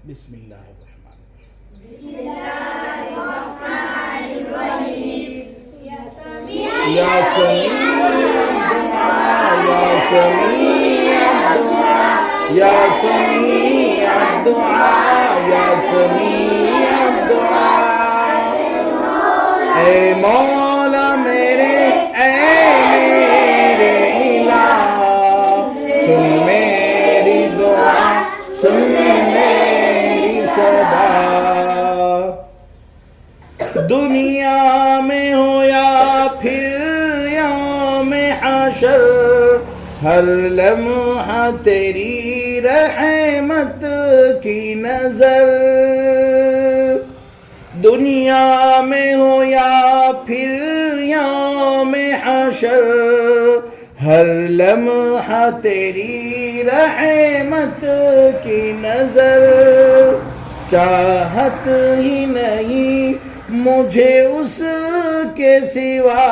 بسم اللہ الرحمن یا سمیع یا سمیع الدعاء یا سمیع الدعاء یا سمیع الدعاء اے مولا میرے اے میرے الہ سن میری دعا سن میری صدا دنیا میں ہو یا پھر یوم حشر ہر لمحہ تیری رحمت کی نظر دنیا میں ہو یا پھر یوم حشر ہر لمحہ تیری رحمت کی نظر چاہت ہی نہیں مجھے اس کے سوا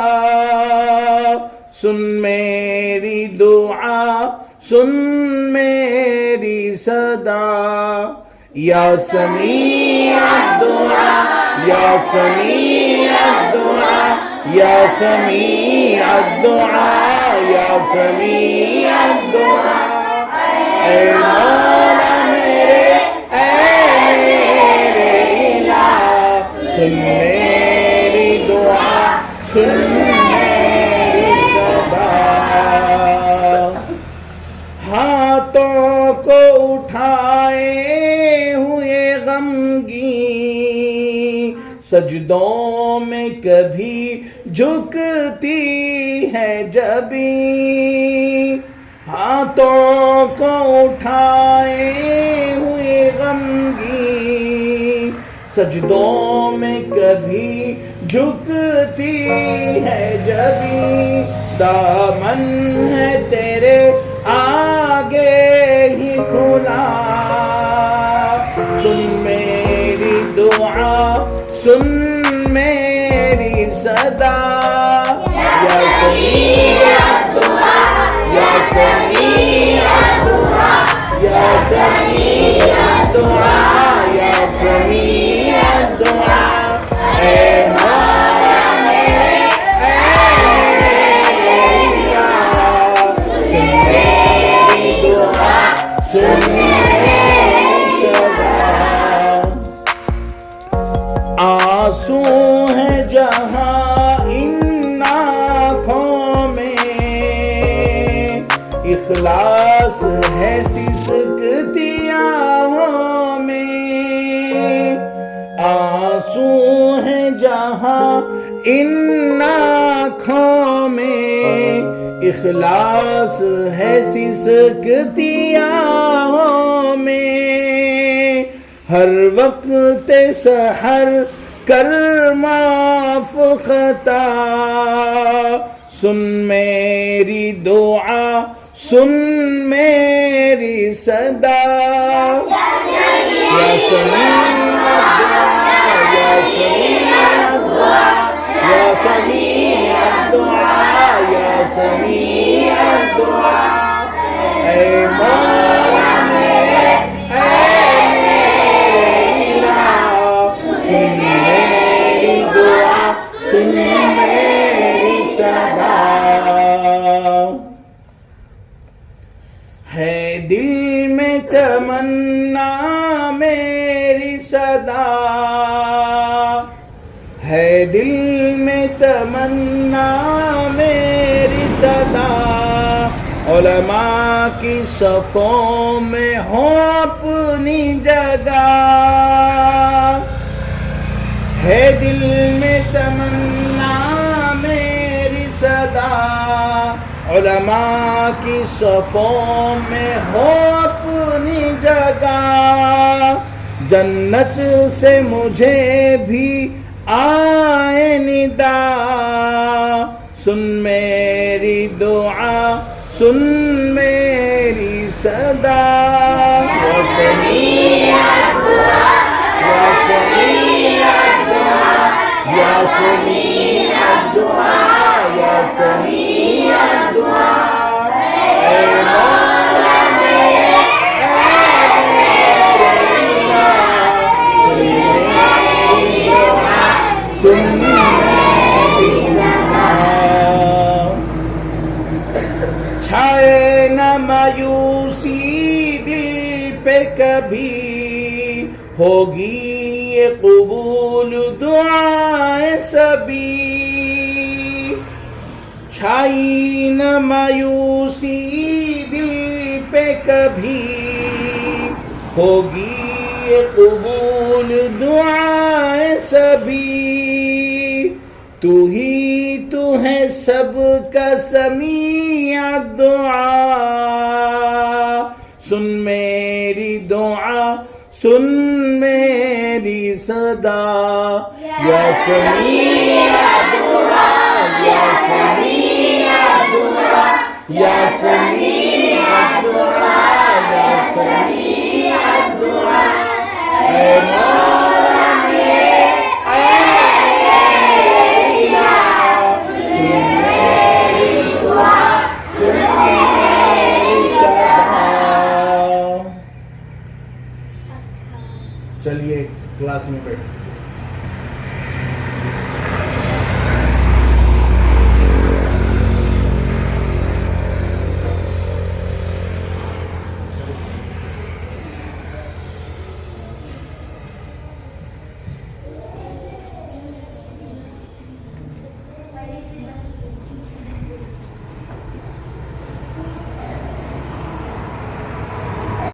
سن میری دعا سن میری صدا یا سمیع الدعاء یا سمیع الدعاء یا سمیع الدعاء یا سمیع الدعاء اے مولا میرے اے میرے الہ سن میری دعا سن میری صدا ہاتھوں کو اٹھائے ہوئے غمگین سجدوں میں کبھی جھکتی ہے جبیں ہاتھوں کو اٹھائے ہوئے غمگین سجدوں میں کبھی جھکتی ہے جبیں دامن ہے تیرے آگے ہی کھلا سن میری دعا سن میری صدا یا سمیع الدعاء یا سمیع الدعاء یا سمیع الدعاء یا سمیع الدعاء اے مولا میرے اے الہ سن میری دعا سن میری صدا آنسو ہے جہاں ان آنکھوں میں اخلاص ہے سسکتی آہوں میں آنسو ہے جہاں ان آنکھوں میں اخلاص ہے سسکتی آہوں میں ہر وقت سحر کر معاف خطا سن میری دعا سن میری صدا یا سمیع الدعاء یا سمیع الدعاء یا سمیع الدعاء اے مولا میرے اے سن میری دعا سن میری صدا ہے دل میں تمنا میری صدا ہے دل میں تمنا میری صدا علماء کی صفوں میں ہو اپنی جگہ ہے دل میں تمنا میری صدا علماء کی صفوں میں ہو اپنی جگہ جنت سے مجھے بھی آئے ندا سن میری دعا سن میری صدا یا سمیع الدعاء یا سمیع الدعاء یا سمیع الدعاء یا سمیع الدعاء اے مولا میرے اے میرے الہ چھائے نہ مایوسی دل پہ کبھی، ہوگی یہ قبول دعائیں سبھی. چھائی نہ مایوسی دل پہ کبھی، ہوگی یہ قبول دعائیں سبھی. تو ہے سب کا سمیع دعا، سن میری دعا، سن میری صدا. یا سمیع دعا، یا سمیع دعا، یا سمیع